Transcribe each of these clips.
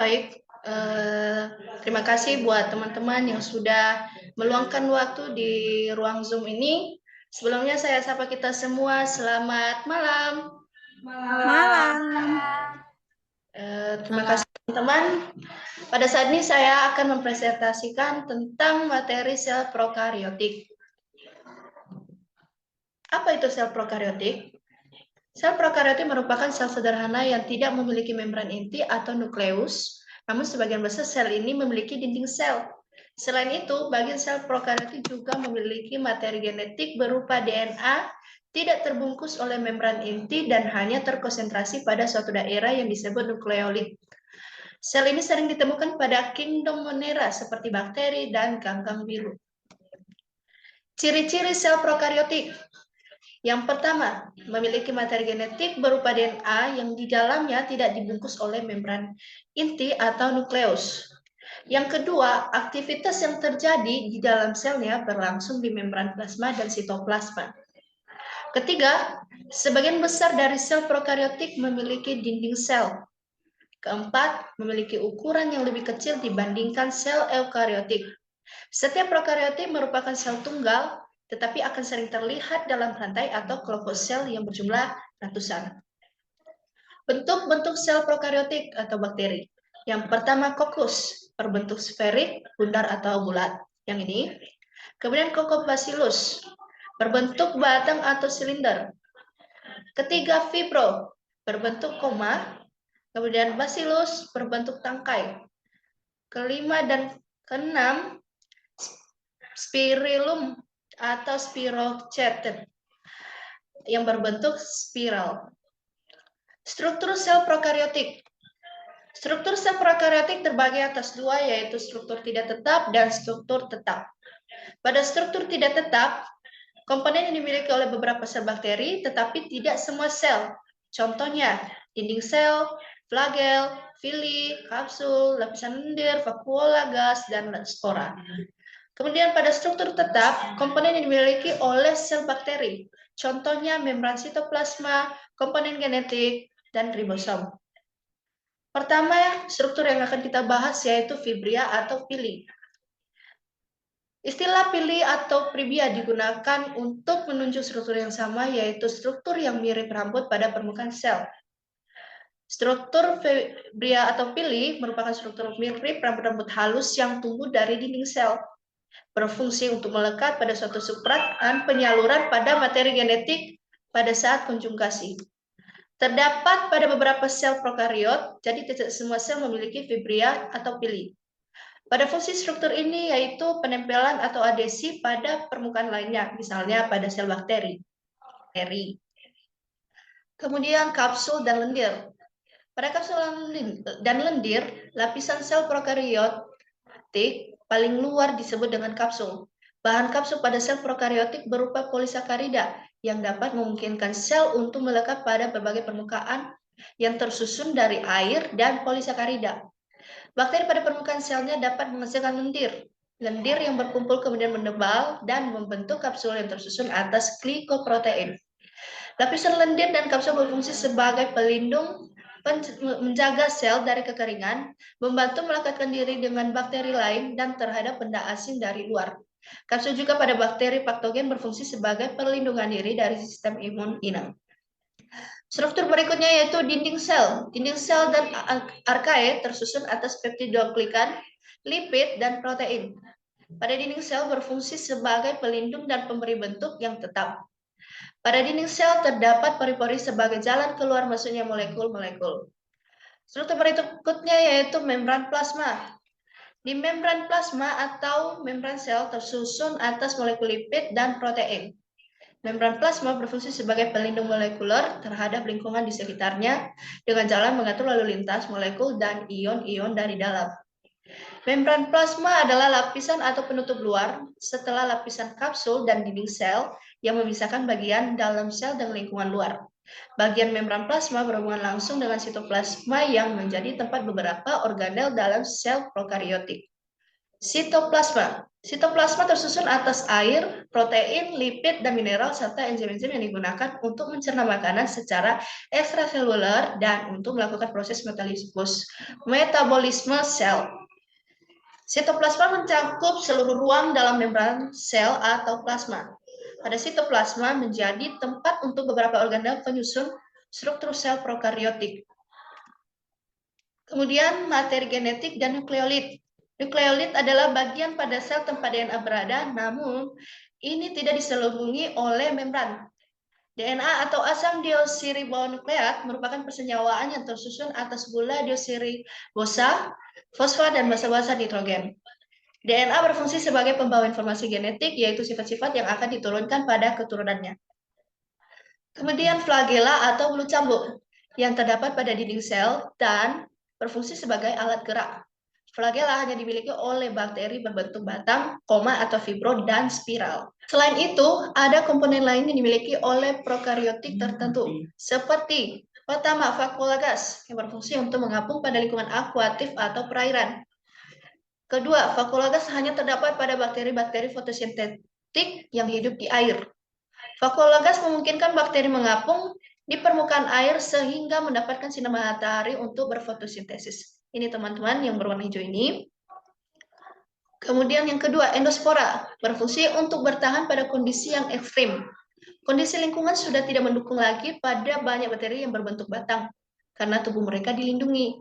Baik, terima kasih buat teman-teman yang sudah meluangkan waktu di ruang Zoom ini. Sebelumnya saya sapa kita semua, selamat malam. Malam. Terima kasih teman-teman. Pada saat ini saya akan mempresentasikan tentang materi sel prokariotik. Apa itu sel prokariotik? Sel prokariotik merupakan sel sederhana yang tidak memiliki membran inti atau nukleus, namun sebagian besar sel ini memiliki dinding sel. Selain itu, bagian sel prokariotik juga memiliki materi genetik berupa DNA, tidak terbungkus oleh membran inti dan hanya terkonsentrasi pada suatu daerah yang disebut nukleolit. Sel ini sering ditemukan pada kingdom Monera seperti bakteri dan ganggang biru. Ciri-ciri sel prokariotik. Yang pertama, memiliki materi genetik berupa DNA yang di dalamnya tidak dibungkus oleh membran inti atau nukleus. Yang kedua, aktivitas yang terjadi di dalam selnya berlangsung di membran plasma dan sitoplasma. Ketiga, sebagian besar dari sel prokariotik memiliki dinding sel. Keempat, memiliki ukuran yang lebih kecil dibandingkan sel eukariotik. Setiap prokariotik merupakan sel tunggal, tetapi akan sering terlihat dalam rantai atau kelompok sel yang berjumlah ratusan. Bentuk-bentuk sel prokariotik atau bakteri. Yang pertama kokus, berbentuk sferik, bundar atau bulat. Yang ini. Kemudian kokobacillus, berbentuk batang atau silinder. Ketiga fibro, berbentuk koma. Kemudian bacillus, berbentuk tangkai. Kelima dan keenam, spirillum atau spirochaete yang berbentuk spiral. Struktur sel prokariotik. Struktur sel prokariotik terbagi atas dua, yaitu struktur tidak tetap dan struktur tetap. Pada struktur tidak tetap, komponen yang dimiliki oleh beberapa sel bakteri, tetapi tidak semua sel. Contohnya, dinding sel, flagel, villi, kapsul, lapisan lendir, vakuola gas, dan spora. Kemudian pada struktur tetap, komponen yang dimiliki oleh sel bakteri. Contohnya membran sitoplasma, komponen genetik, dan ribosom. Pertama, struktur yang akan kita bahas yaitu fibria atau pili. Istilah pili atau pribia digunakan untuk menunjuk struktur yang sama, yaitu struktur yang mirip rambut pada permukaan sel. Struktur fibria atau pili merupakan struktur mirip rambut-rambut halus yang tumbuh dari dinding sel, berfungsi untuk melekat pada suatu substrat dan penyaluran pada materi genetik pada saat konjugasi. Terdapat pada beberapa sel prokariot, jadi tidak semua sel memiliki fibria atau pili. Pada fungsi struktur ini yaitu penempelan atau adesi pada permukaan lainnya, misalnya pada sel bakteri. Kemudian kapsul dan lendir. Pada kapsul dan lendir, lapisan sel prokariotik paling luar disebut dengan kapsul. Bahan kapsul pada sel prokariotik berupa polisakarida yang dapat memungkinkan sel untuk melekat pada berbagai permukaan yang tersusun dari air dan polisakarida. Bakteri pada permukaan selnya dapat menghasilkan lendir. Lendir yang berkumpul kemudian menebal dan membentuk kapsul yang tersusun atas glikoprotein. Lapisan lendir dan kapsul berfungsi sebagai pelindung menjaga sel dari kekeringan, membantu melekatkan diri dengan bakteri lain dan terhadap benda asing dari luar. Kapsul juga pada bakteri patogen berfungsi sebagai perlindungan diri dari sistem imun inang. Struktur berikutnya yaitu dinding sel. Dinding sel dan arkae tersusun atas peptidoglikan, lipid, dan protein. Pada dinding sel berfungsi sebagai pelindung dan pemberi bentuk yang tetap. Pada dinding sel terdapat pori-pori sebagai jalan keluar masuknya molekul-molekul. Struktur berikutnya yaitu membran plasma. Di membran plasma atau membran sel tersusun atas molekul lipid dan protein. Membran plasma berfungsi sebagai pelindung molekuler terhadap lingkungan di sekitarnya dengan jalan mengatur lalu lintas molekul dan ion-ion dari dalam. Membran plasma adalah lapisan atau penutup luar setelah lapisan kapsul dan dinding sel yang memisahkan bagian dalam sel dan lingkungan luar. Bagian membran plasma berhubungan langsung dengan sitoplasma yang menjadi tempat beberapa organel dalam sel prokariotik. Sitoplasma. Sitoplasma tersusun atas air, protein, lipid, dan mineral, serta enzim-enzim yang digunakan untuk mencerna makanan secara ekstraseluler dan untuk melakukan proses metabolisme sel. Sitoplasma mencakup seluruh ruang dalam membran sel atau plasma. Pada sitoplasma menjadi tempat untuk beberapa organel penyusun struktur sel prokariotik. Kemudian materi genetik dan nukleolit. Nukleolit adalah bagian pada sel tempat DNA berada, namun ini tidak diselubungi oleh membran. DNA atau asam deoksiribonukleat merupakan persenyawaan yang tersusun atas gula deoksiribosa, fosfat, dan basa-basa nitrogen. DNA berfungsi sebagai pembawa informasi genetik, yaitu sifat-sifat yang akan diturunkan pada keturunannya. Kemudian flagela atau bulu cambuk yang terdapat pada dinding sel dan berfungsi sebagai alat gerak. Flagela hanya dimiliki oleh bakteri berbentuk batang, koma atau fibro, dan spiral. Selain itu, ada komponen lain yang dimiliki oleh prokariotik tertentu, seperti pertama, vakuolagas yang berfungsi untuk mengapung pada lingkungan akuatif atau perairan. Kedua, vakuolagas hanya terdapat pada bakteri-bakteri fotosintetik yang hidup di air. Vakuolagas memungkinkan bakteri mengapung di permukaan air sehingga mendapatkan sinar matahari untuk berfotosintesis. Ini teman-teman yang berwarna hijau ini. Kemudian yang kedua, endospora berfungsi untuk bertahan pada kondisi yang ekstrim. Kondisi lingkungan sudah tidak mendukung lagi pada banyak bakteri yang berbentuk batang karena tubuh mereka dilindungi.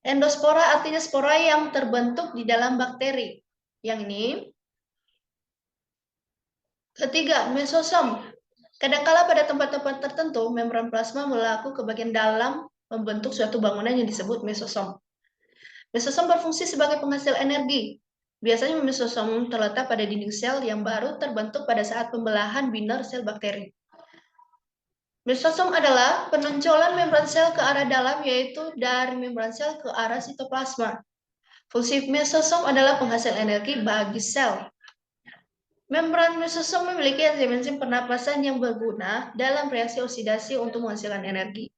Endospora artinya spora yang terbentuk di dalam bakteri. Yang ini. Ketiga, mesosom. Kadangkala pada tempat-tempat tertentu, membran plasma melaku ke bagian dalam membentuk suatu bangunan yang disebut mesosom. Mesosom berfungsi sebagai penghasil energi. Biasanya mesosom terletak pada dinding sel yang baru terbentuk pada saat pembelahan binar sel bakteri. Mesosom adalah penonjolan membran sel ke arah dalam, yaitu dari membran sel ke arah sitoplasma. Fungsi mesosom adalah penghasil energi bagi sel. Membran mesosom memiliki enzim-enzim pernapasan yang berguna dalam reaksi oksidasi untuk menghasilkan energi.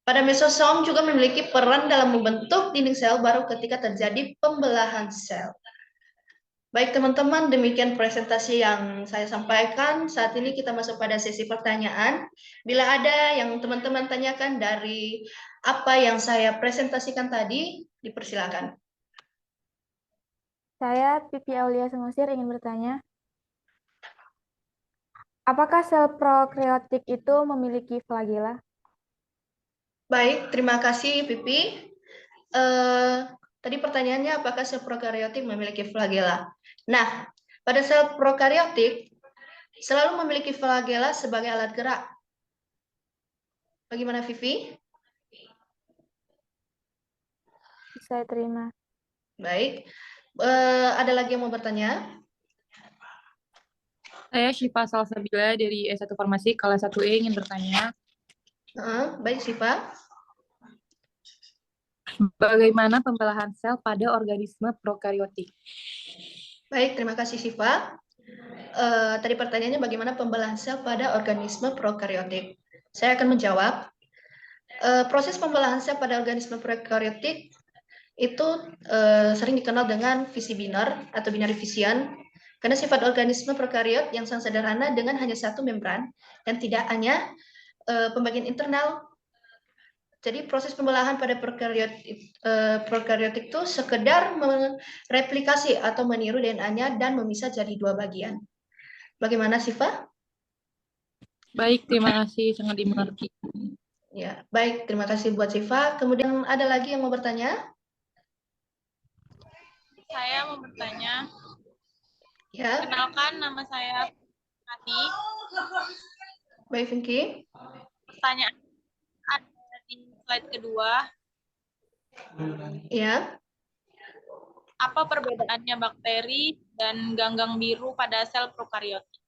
Pada mesosom juga memiliki peran dalam membentuk dinding sel baru ketika terjadi pembelahan sel. Baik teman-teman, demikian presentasi yang saya sampaikan. Saat ini kita masuk pada sesi pertanyaan. Bila ada yang teman-teman tanyakan dari apa yang saya presentasikan tadi, dipersilakan. Saya, Pipi Aulia Sengusir, ingin bertanya, apakah sel prokariotik itu memiliki flagela? Baik, terima kasih Pipi. Tadi pertanyaannya apakah sel prokariotik memiliki flagela? Nah, pada sel prokariotik selalu memiliki flagela sebagai alat gerak. Bagaimana Vivi? Saya terima. Baik. Ada lagi yang mau bertanya? Saya Syifa Salsabila dari S1 Farmasi kelas 1E ingin bertanya, Baik, Siva. bagaimana pembelahan sel pada organisme prokariotik? Baik, terima kasih Siva. Tadi pertanyaannya bagaimana pembelahan sel pada organisme prokariotik. Saya akan menjawab. Proses pembelahan sel pada organisme prokariotik itu sering dikenal dengan fisi binar atau binary fission, karena sifat organisme prokariot yang sangat sederhana dengan hanya satu membran dan tidak hanya pembagian internal. Jadi proses pembelahan pada prokariotik itu sekedar mereplikasi atau meniru DNA-nya dan memisah jadi dua bagian. Bagaimana Siva? Baik, terima kasih, sangat dimengerti. Ya, baik, terima kasih buat Siva. Kemudian ada lagi yang mau bertanya? Saya mau bertanya, Ya, kenalkan nama saya Ati. baik Vinky. Pertanyaan ada di slide kedua. Ya, Apa perbedaannya bakteri dan ganggang biru pada sel prokariotik?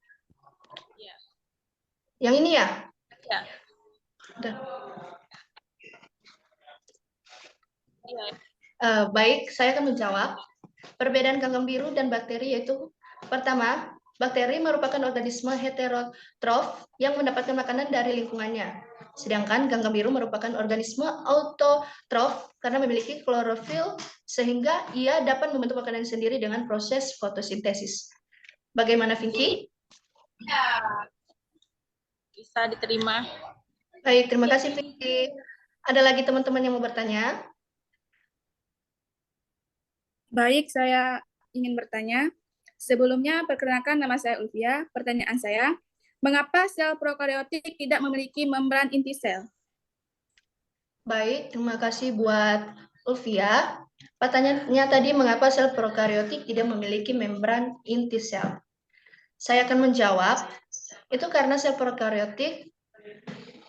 Ya. yang ini ya? Ya. Udah. Ya. Baik, saya akan menjawab. Perbedaan ganggang biru dan bakteri yaitu pertama, Bakteri merupakan organisme heterotrof yang mendapatkan makanan dari lingkungannya. Sedangkan ganggang biru merupakan organisme autotrof karena memiliki klorofil sehingga ia dapat membentuk makanan sendiri dengan proses fotosintesis. Bagaimana, Vinky? Bisa diterima. Baik, terima kasih, Vinky. Ada lagi teman-teman yang mau bertanya? Baik, saya ingin bertanya. Sebelumnya, perkenalkan nama saya Ulfia. Pertanyaan saya, mengapa sel prokariotik tidak memiliki membran inti sel? Baik, terima kasih buat Ulfia. Pertanyaannya tadi, mengapa sel prokariotik tidak memiliki membran inti sel? Saya akan menjawab, itu karena sel prokariotik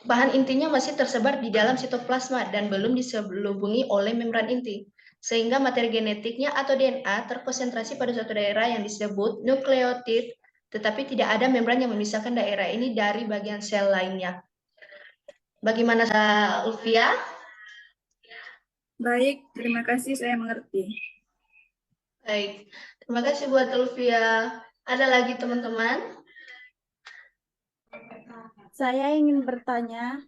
bahan intinya masih tersebar di dalam sitoplasma dan belum diselubungi oleh membran inti. Sehingga materi genetiknya atau DNA terkonsentrasi pada suatu daerah yang disebut nukleotid, tetapi tidak ada membran yang memisahkan daerah ini dari bagian sel lainnya. Bagaimana, Ulfia? Baik, terima kasih, saya mengerti. Baik, terima kasih buat Ulfia. Ada lagi teman-teman? Saya ingin bertanya,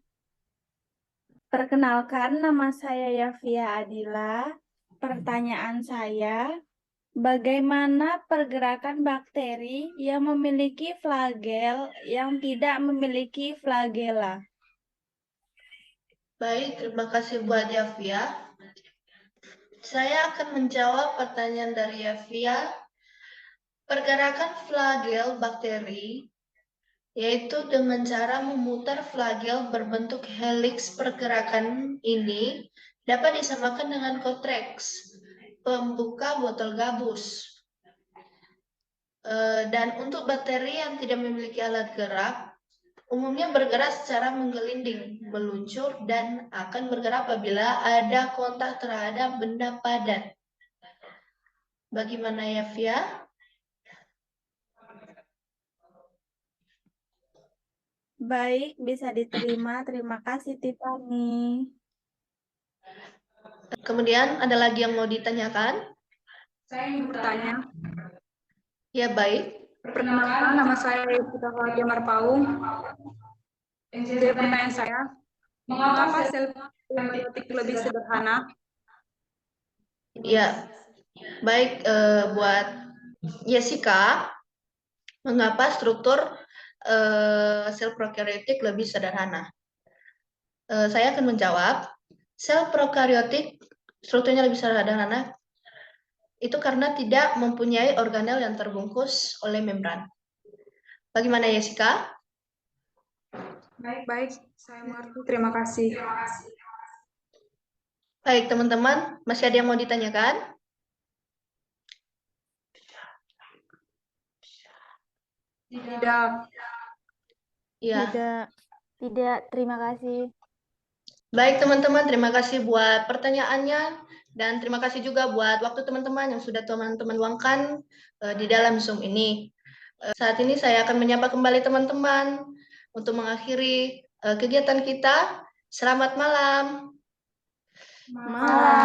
perkenalkan nama saya Yafia Adila. Pertanyaan saya, bagaimana pergerakan bakteri yang memiliki flagel yang tidak memiliki flagela? Baik, terima kasih buat Yafia. Saya akan menjawab pertanyaan dari Yafia. Pergerakan flagel bakteri yaitu dengan cara memutar flagel berbentuk heliks. Pergerakan ini dapat disamakan dengan kotreks, pembuka botol gabus. Dan untuk bakteri yang tidak memiliki alat gerak, umumnya bergerak secara menggelinding, meluncur, dan akan bergerak apabila ada kontak terhadap benda padat. Bagaimana, Yafia? Baik, bisa diterima. Terima kasih, Tiffany. Kemudian ada lagi yang mau ditanyakan? Saya ingin bertanya, Ya, baik. perkenalkan nama saya Yusita Fatia Marpaung. Jadi pertanyaan saya, mengapa sel prokariotik lebih sederhana? Ya, baik, buat Jessica, mengapa struktur sel prokariotik lebih sederhana? Saya akan menjawab, sel prokariotik strukturnya lebih sederhana itu karena tidak mempunyai organel yang terbungkus oleh membran. Bagaimana, Jessica? Baik, saya mengerti. Terima kasih. Baik, teman-teman, masih ada yang mau ditanyakan? Tidak. Ya. Tidak, terima kasih. Baik, teman-teman, terima kasih buat pertanyaannya dan terima kasih juga buat waktu teman-teman yang sudah teman-teman luangkan di dalam Zoom ini. Saat ini saya akan menyapa kembali teman-teman untuk mengakhiri kegiatan kita. Selamat malam. Malam.